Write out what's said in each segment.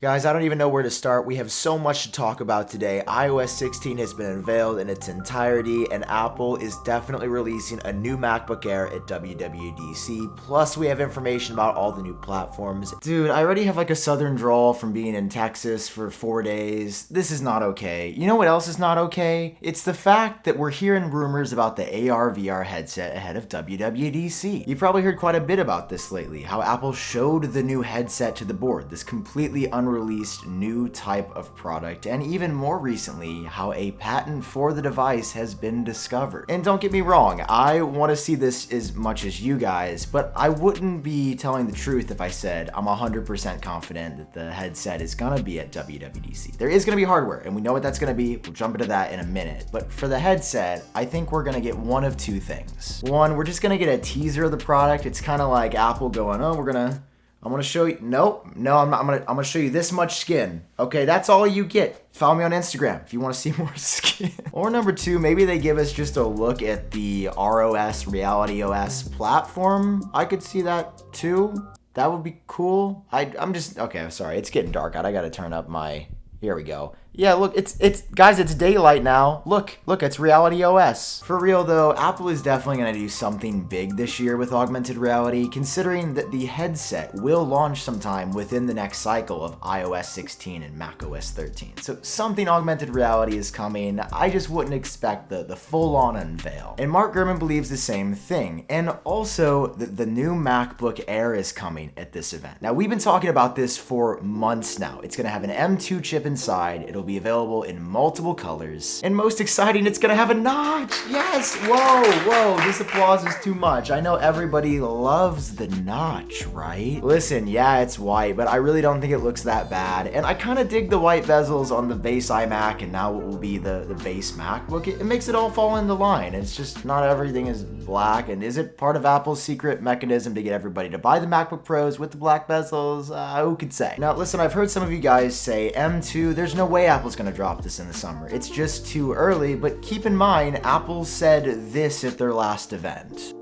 Guys, I don't even know where to start. We have so much to talk about today. iOS 16 has been unveiled in its entirety, and Apple is definitely releasing a new MacBook Air at WWDC. Plus, we have information about all the new platforms. Dude, I already have like a southern drawl from being in Texas for 4 days. This is not okay. You know what else is not okay? It's the fact that we're hearing rumors about the AR/VR headset ahead of WWDC. You've probably heard quite a bit about this lately, how Apple showed the new headset to the board, this completely unreleased new type of product, and even more recently, how a patent for the device has been discovered. And don't get me wrong, I want to see this as much as you guys, but I wouldn't be telling the truth if I said I'm 100% confident that the headset is gonna be at WWDC. There is gonna be hardware, and we know what that's gonna be. We'll jump into that in a minute. But for the headset, I think we're gonna get one of two things. One, we're just gonna get a teaser of the product. It's kind of like Apple going, oh, I'm gonna show you. No, I'm not. I'm gonna show you this much skin. Okay, that's all you get. Follow me on Instagram if you want to see more skin. Or number two, maybe they give us just a look at the ROS Reality OS platform. I could see that too. That would be cool. I'm just okay. Sorry, it's getting dark out. I gotta turn up my. Here we go. Yeah, look, it's guys, it's daylight now. Look, it's Reality OS. For real though, Apple is definitely gonna do something big this year with augmented reality, considering that the headset will launch sometime within the next cycle of iOS 16 and macOS 13. So something augmented reality is coming. I just wouldn't expect the full-on unveil. And Mark Gurman believes the same thing. And also, the new MacBook Air is coming at this event. Now, we've been talking about this for months now. It's gonna have an M2 chip inside. It'll be available in multiple colors. And most exciting, it's gonna have a notch. Yes, whoa, this applause is too much. I know everybody loves the notch, right? Listen, yeah, it's white, but I really don't think it looks that bad. And I kind of dig the white bezels on the base iMac and now what will be the base MacBook. It makes it all fall into line. It's just not everything is black. And is it part of Apple's secret mechanism to get everybody to buy the MacBook Pros with the black bezels? Who could say? Now, listen, I've heard some of you guys say M2, there's no way Apple's gonna drop this in the summer. It's just too early, but keep in mind, Apple said this at their last event.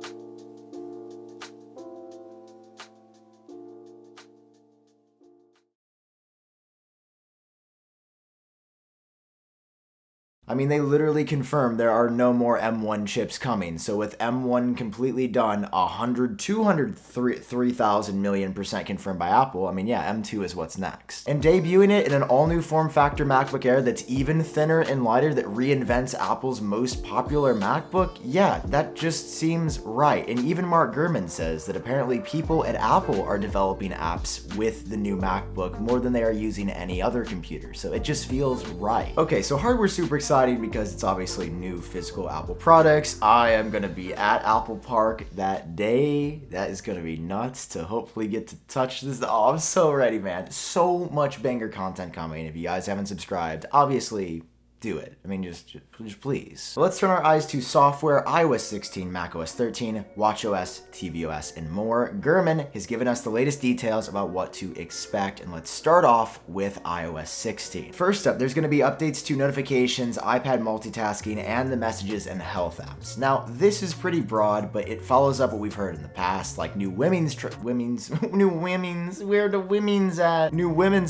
I mean, they literally confirmed there are no more M1 chips coming. So with M1 completely done, 3,000 million % confirmed by Apple, I mean, yeah, M2 is what's next. And debuting it in an all-new form factor MacBook Air that's even thinner and lighter that reinvents Apple's most popular MacBook, yeah, that just seems right. And even Mark Gurman says that apparently people at Apple are developing apps with the new MacBook more than they are using any other computer. So it just feels right. Okay, so hardware's super exciting because it's obviously new physical Apple products. I am gonna be at Apple Park that day. That is gonna be nuts to hopefully get to touch this. Oh, I'm so ready, man. So much banger content coming. If you guys haven't subscribed, obviously do it. I mean, just please. So let's turn our eyes to software, iOS 16, macOS 13, watchOS, tvOS, and more. Gurman has given us the latest details about what to expect, and let's start off with iOS 16. First up, there's going to be updates to notifications, iPad multitasking, and the messages and health apps. Now, this is pretty broad, but it follows up what we've heard in the past, like new women's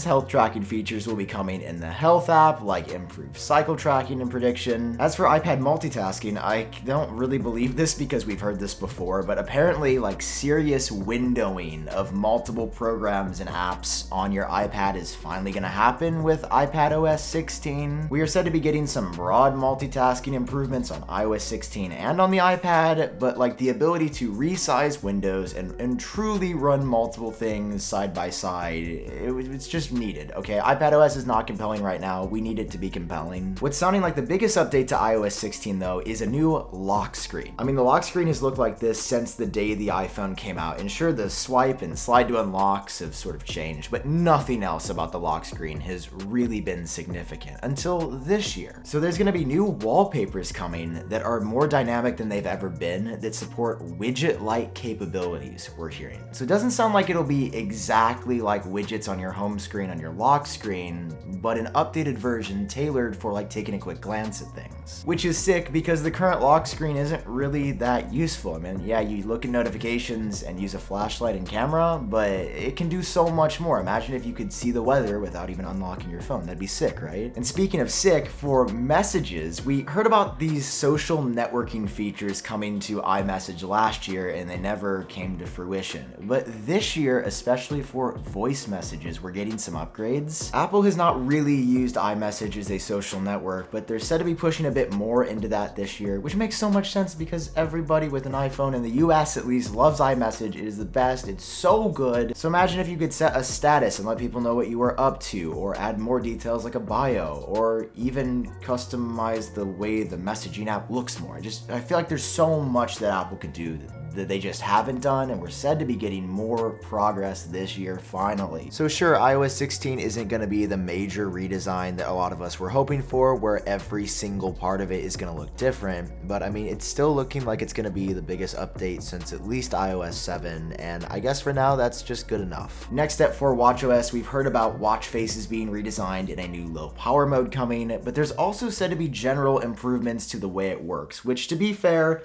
health tracking features will be coming in the health app, like improved cycle tracking and prediction. As for iPad multitasking, I don't really believe this because we've heard this before, but apparently like serious windowing of multiple programs and apps on your iPad is finally gonna happen with iPadOS 16. We are said to be getting some broad multitasking improvements on iOS 16 and on the iPad, but like the ability to resize windows and truly run multiple things side by side, it's just needed, okay? iPadOS is not compelling right now. We need it to be compelling. What's sounding like the biggest update to iOS 16 though is a new lock screen. I mean, the lock screen has looked like this since the day the iPhone came out, and sure, the swipe and slide to unlocks have sort of changed, but nothing else about the lock screen has really been significant until this year. So there's gonna be new wallpapers coming that are more dynamic than they've ever been, that support widget-like capabilities, we're hearing. So it doesn't sound like it'll be exactly like widgets on your home screen on your lock screen, but an updated version tailored for like taking a quick glance at things. Which is sick because the current lock screen isn't really that useful. I mean, yeah, you look at notifications and use a flashlight and camera, but it can do so much more. Imagine if you could see the weather without even unlocking your phone. That'd be sick, right? And speaking of sick, for messages, we heard about these social networking features coming to iMessage last year and they never came to fruition. But this year, especially for voice messages, we're getting some upgrades. Apple has not really used iMessage as a social network, but they're said to be pushing a bit more into that this year, which makes so much sense because everybody with an iPhone in the US at least loves iMessage. It is the best. It's so good. So imagine if you could set a status and let people know what you were up to, or add more details like a bio, or even customize the way the messaging app looks more. I feel like there's so much that Apple could do that they just haven't done, and we're said to be getting more progress this year finally. So sure, iOS 16 isn't going to be the major redesign that a lot of us were hoping for, where every single part of it is going to look different, but I mean, it's still looking like it's going to be the biggest update since at least iOS 7, and I guess for now that's just good enough. Next step for watchOS, we've heard about watch faces being redesigned in a new low power mode coming, but there's also said to be general improvements to the way it works, which, to be fair,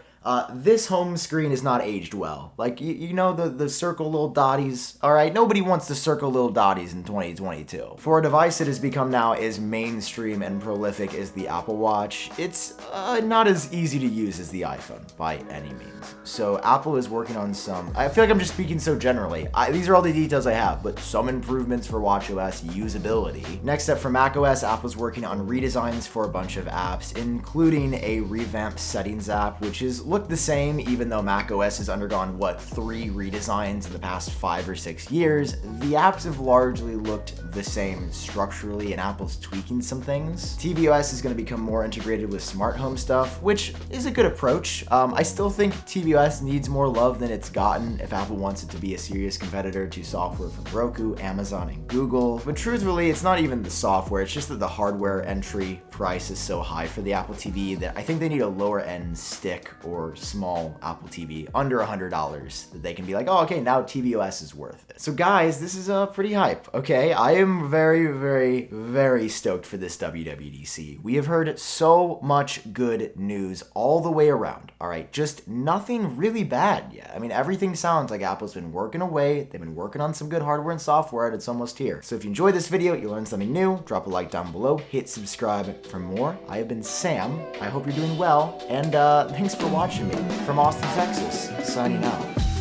this home screen is not aged well. Like, you know the circle little dotties? Alright, nobody wants to circle little dotties in 2022. For a device that has become now as mainstream and prolific as the Apple Watch, it's not as easy to use as the iPhone, by any means. So Apple is working on some, I feel like I'm just speaking so generally. These are all the details I have, but some improvements for watchOS usability. Next up for macOS, Apple's working on redesigns for a bunch of apps, including a revamped settings app, which is look the same, even though macOS has undergone, 3 redesigns in the past 5 or 6 years. The apps have largely looked the same structurally, and Apple's tweaking some things. tvOS is going to become more integrated with smart home stuff, which is a good approach. I still think tvOS needs more love than it's gotten if Apple wants it to be a serious competitor to software from Roku, Amazon, and Google. But truthfully, it's not even the software, it's just that the hardware entry price is so high for the Apple TV that I think they need a lower end stick or small Apple TV under $100 that they can be like, oh, okay, now tvOS is worth it. So guys, this is pretty hype, okay? I am very, very, very stoked for this WWDC. We have heard so much good news all the way around, all right? Just nothing really bad yet. I mean, everything sounds like Apple's been working away. They've been working on some good hardware and software, and it's almost here. So if you enjoyed this video, you learned something new, drop a like down below, hit subscribe for more. I have been Sam. I hope you're doing well, and thanks for watching me from Austin, Texas, signing out.